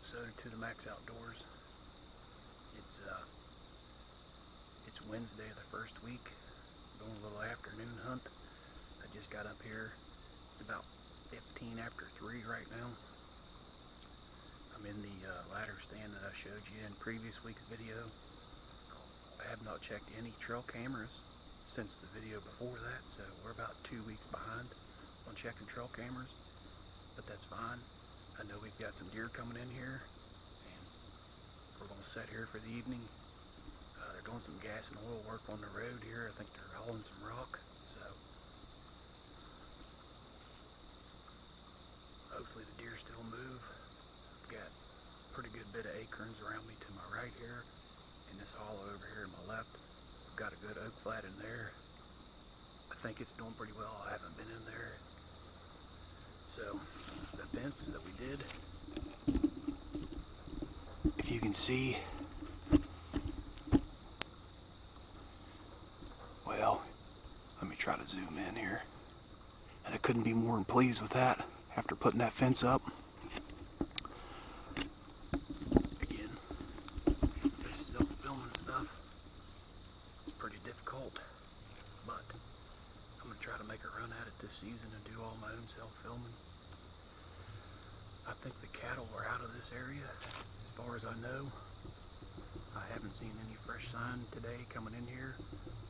episode of To The Max Outdoors. It's Wednesday of the first week, doing a little afternoon hunt. I just got up here. It's about 15 after 3 right now. I'm in the ladder stand that I showed you in previous week's video. I have not checked any trail cameras since the video before that, so we're about 2 weeks behind on checking trail cameras, but that's fine. I know we've got some deer coming in here, and we're going to set here for the evening. They're doing some gas and oil work on the road here. I think they're hauling some rock, so hopefully the deer still move. I've got a pretty good bit of acorns around me to my right here, and this hollow over here to my left. I've got a good oak flat in there. I think it's doing pretty well. I haven't been in there. So the fence that we did, if you can see, well, let me try to zoom in here. And I couldn't be more than pleased with that after putting that fence up. Again, this self-filming stuff is pretty difficult, but I'm going to try to make a run at it this season and do all my own self-filming. I think the cattle are out of this area, as far as I know. I haven't seen any fresh sign today coming in here,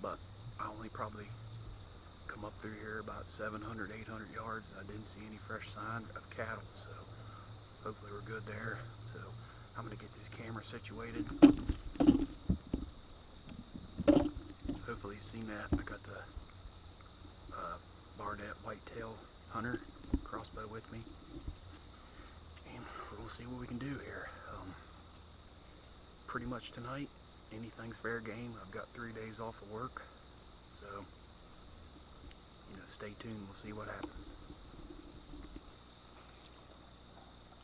but I only probably come up through here about 700, 800 yards, and I didn't see any fresh sign of cattle, so hopefully we're good there. So I'm going to get this camera situated. Hopefully you've seen that. I got the Barnett Whitetail Hunter crossbow with me, and we'll see what we can do here. Pretty much tonight, anything's fair game. I've got 3 days off of work, so stay tuned. We'll see what happens.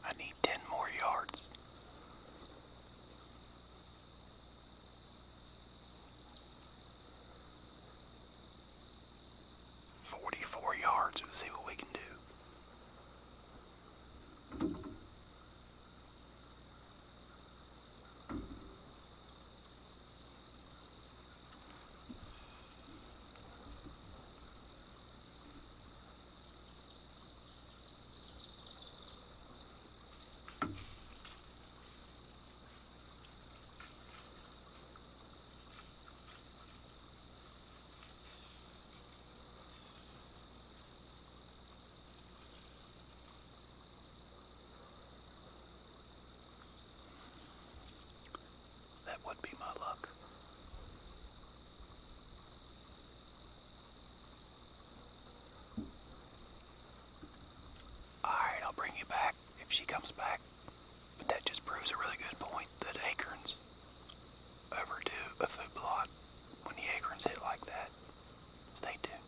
I need 10 more yards. Yards. We'll see what we can do. That would be my luck. Alright, I'll bring you back if she comes back. But that just proves a really good point that acorns overdo a food plot when the acorns hit like that. Stay tuned.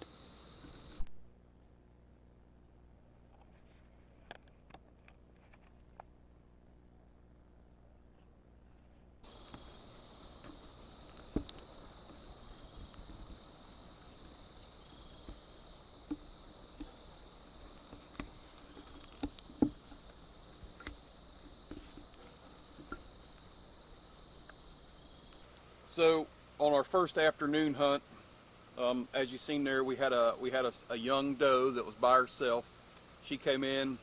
So on our first afternoon hunt, as you seen there, we had a young doe that was by herself. She came in.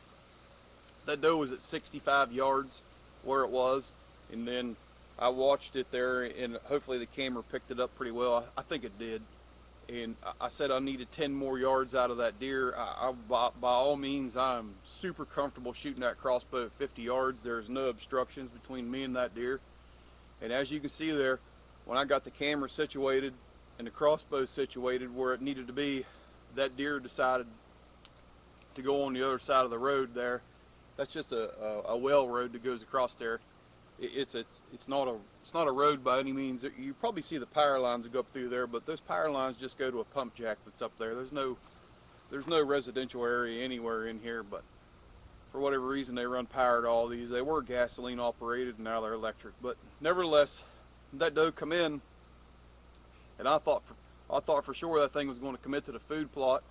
That doe was at 65 yards where it was, and then I watched it there, and hopefully the camera picked it up pretty well. I think it did. And I said I needed 10 more yards out of that deer. By all means, I'm super comfortable shooting that crossbow at 50 yards. There's no obstructions between me and that deer. And as you can see there, when I got the camera situated and the crossbow situated where it needed to be, that deer decided to go on the other side of the road there. That's just a well road that goes across there. It's not a road by any means. You probably see the power lines that go up through there, but those power lines just go to a pump jack that's up there. There's no residential area anywhere in here, but for whatever reason they run power to all these. They were gasoline operated, and now they're electric. But nevertheless, that doe come in, and I thought for sure that thing was going to commit to the food plot.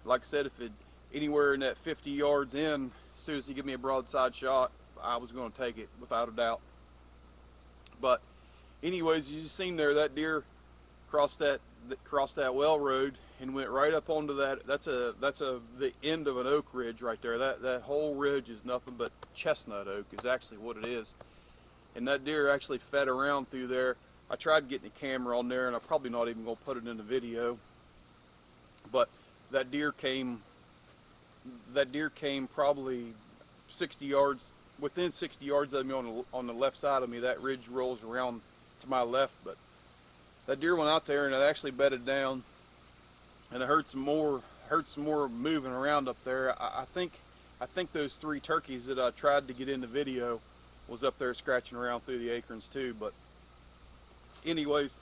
Like I said, if it anywhere in that 50 yards in, as soon as he give me a broadside shot, I was going to take it without a doubt. But anyways, you just seen there that deer crossed that well road and went right up onto that. That's the end of an oak ridge right there. That whole ridge is nothing but chestnut oak is actually what it is. And that deer actually fed around through there. I tried getting a camera on there, and I'm probably not even going to put it in the video. But that deer came probably 60 yards, within 60 yards of me on the left side of me. That ridge rolls around to my left, but that deer went out there and it actually bedded down, and I heard some more moving around up there. I think those 3 turkeys that I tried to get in the video was up there scratching around through the acorns too. But anyways,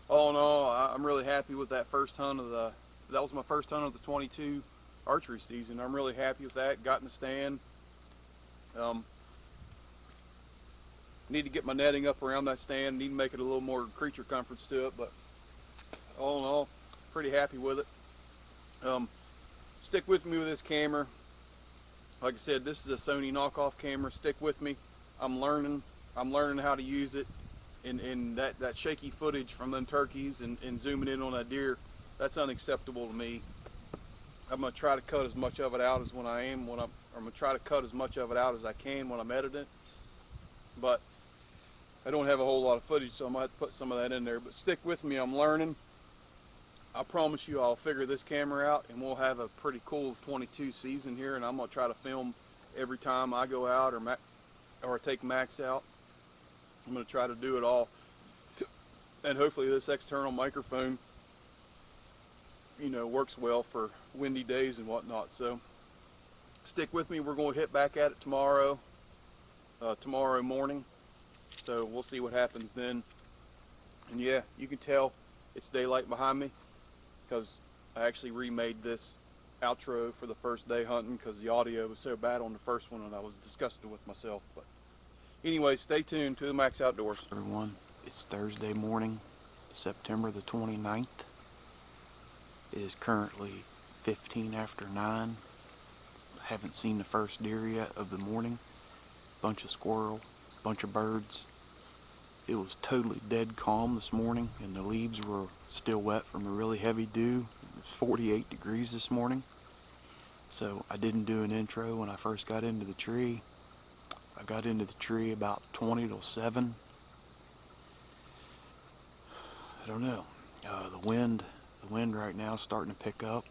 all in all, I'm really happy with that first hunt that was my first hunt of the 22 archery season. I'm really happy with that. Got in the stand. Need to get my netting up around that stand. Need to make it a little more creature comforts to it, but all in all, pretty happy with it. Stick with me with this camera. Like I said, this is a Sony knockoff camera. Stick with me. I'm learning how to use it. And that shaky footage from them turkeys and zooming in on that deer, that's unacceptable to me. I'm gonna try to cut as much of it out as I'm gonna try to cut as much of it out as I can when I'm editing it. But I don't have a whole lot of footage, so I might have to put some of that in there. But stick with me, I'm learning. I promise you I'll figure this camera out, and we'll have a pretty cool 22 season here, and I'm gonna try to film every time I go out or take Max out. I'm gonna try to do it all. And hopefully this external microphone, you know, works well for windy days and whatnot. So stick with me. We're going to hit back at it tomorrow morning. So we'll see what happens then. And yeah, you can tell it's daylight behind me because I actually remade this outro for the first day hunting because the audio was so bad on the first one and I was disgusted with myself. But anyway, stay tuned to the Max Outdoors. Everyone, it's Thursday morning, September the 29th. It is currently 15 after 9. Haven't seen the first deer yet of the morning. Bunch of squirrel, bunch of birds. It was totally dead calm this morning, and the leaves were still wet from a really heavy dew. It was 48 degrees this morning. So I didn't do an intro when I first got into the tree. I got into the tree about 20 till 7. I don't know. The wind right now is starting to pick up.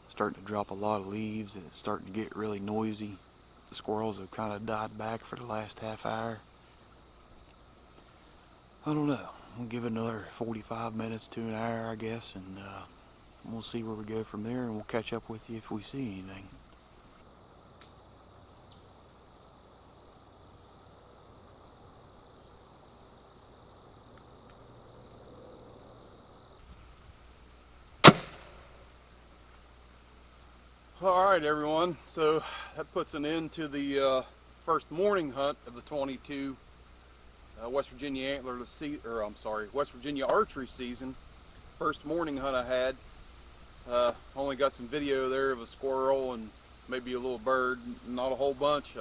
Starting to drop a lot of leaves, and it's starting to get really noisy. The squirrels have kind of died back for the last half hour. I don't know. We'll give it another 45 minutes to an hour, I guess, and we'll see where we go from there, and we'll catch up with you if we see anything. Alright everyone, so that puts an end to the first morning hunt of the 22 West Virginia West Virginia archery season. First morning hunt I had. Only got some video there of a squirrel and maybe a little bird, not a whole bunch.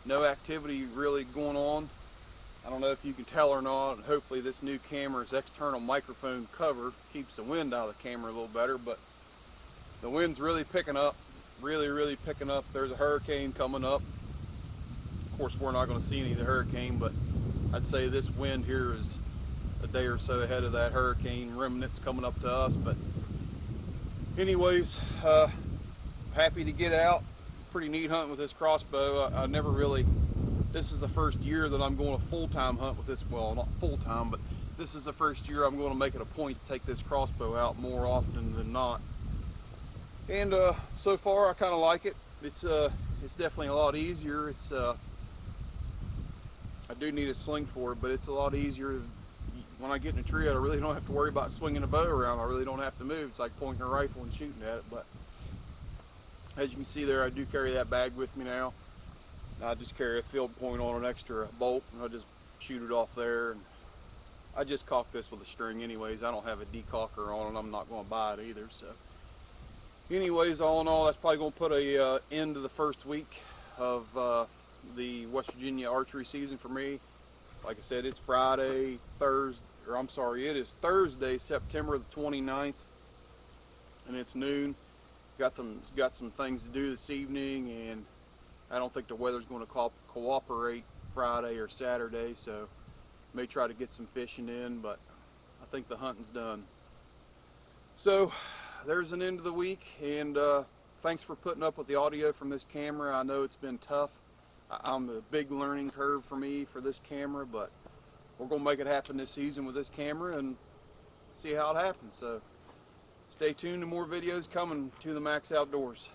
No activity really going on. I don't know if you can tell or not. Hopefully this new camera's external microphone cover keeps the wind out of the camera a little better, but the wind's really picking up, really picking up. There's a hurricane coming up. Of course, we're not going to see any of the hurricane, but I'd say this wind here is a day or so ahead of that hurricane remnants coming up to us. But anyways, happy to get out. Pretty neat hunting with this crossbow. I never really, this is the first year that I'm going to full-time hunt with this. Well, not full-time, but this is the first year I'm going to make it a point to take this crossbow out more often than not. And so far I kind of like it. It's definitely a lot easier. It's I do need a sling for it, but it's a lot easier. When I get in a tree, I really don't have to worry about swinging a bow around. I really don't have to move. It's like pointing a rifle and shooting at it. But as you can see there, I do carry that bag with me now. I just carry a field point on an extra bolt, and I just shoot it off there. And I just caulk this with a string anyways. I don't have a decaulker on it. I'm not going to buy it either. So anyways, all in all, that's probably going to put a end to the first week of the West Virginia archery season for me. Like I said, it's Friday, Thursday, or I'm sorry, it is Thursday, September the 29th, and it's noon. Got some things to do this evening, and I don't think the weather's going to cooperate Friday or Saturday, so may try to get some fishing in, but I think the hunting's done. So there's an end of the week, and thanks for putting up with the audio from this camera. I know it's been tough. I'm a big learning curve for me for this camera, but we're going to make it happen this season with this camera and see how it happens. So stay tuned to more videos coming to the Max Outdoors.